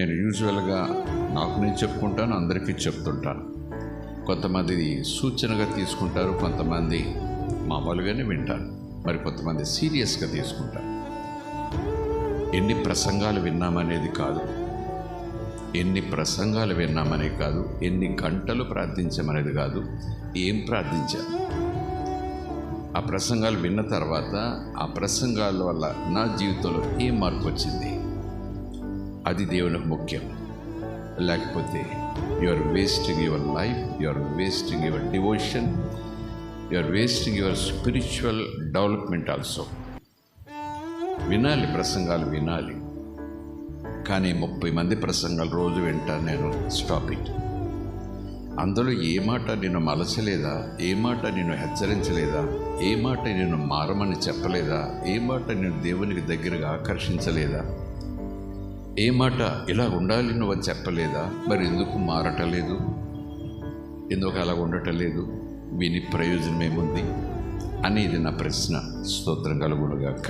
నేను యూజువల్గా నేను చెప్పుకుంటాను, అందరికీ చెప్తుంటాను. కొంతమంది సూచనగా తీసుకుంటారు, కొంతమంది మామూలుగానే వింటారు, మరి కొంతమంది సీరియస్గా తీసుకుంటారు. ఎన్ని ప్రసంగాలు విన్నామనేది కాదు, ఎన్ని గంటలు ప్రార్థించామనేది కాదు, ఏం ప్రార్థించాం. ఆ ప్రసంగాలు విన్న తర్వాత ఆ ప్రసంగాల వల్ల నా జీవితంలో ఏం మార్పు వచ్చింది, అది దేవునికి ముఖ్యం. లేకపోతే you are wasting your life, you are wasting your devotion, you are wasting your spiritual development also. వినాలి, ప్రసంగాలు వినాలి, కానీ 30 మంది ప్రసంగాలు రోజు వింటాను నేను. Stop it. అందులో ఏ మాట నిన్ను మలచలేదా, ఏ మాట నిన్ను హెచ్చరించలేదా, ఏ మాట నిన్ను మారమని చెప్పలేదా, ఏ మాట నిన్ను దేవునికి దగ్గరగా ఆకర్షించలేదా, ఏ మాట ఇలా ఉండాలి నువ్వని చెప్పలేదా, మరి ఎందుకు మారటలేదు, ఎందుకు అలా ఉండటలేదు, విని ప్రయోజనం ఏముంది అనేది నా ప్రశ్న. స్తోత్రం కలుగునుగాక.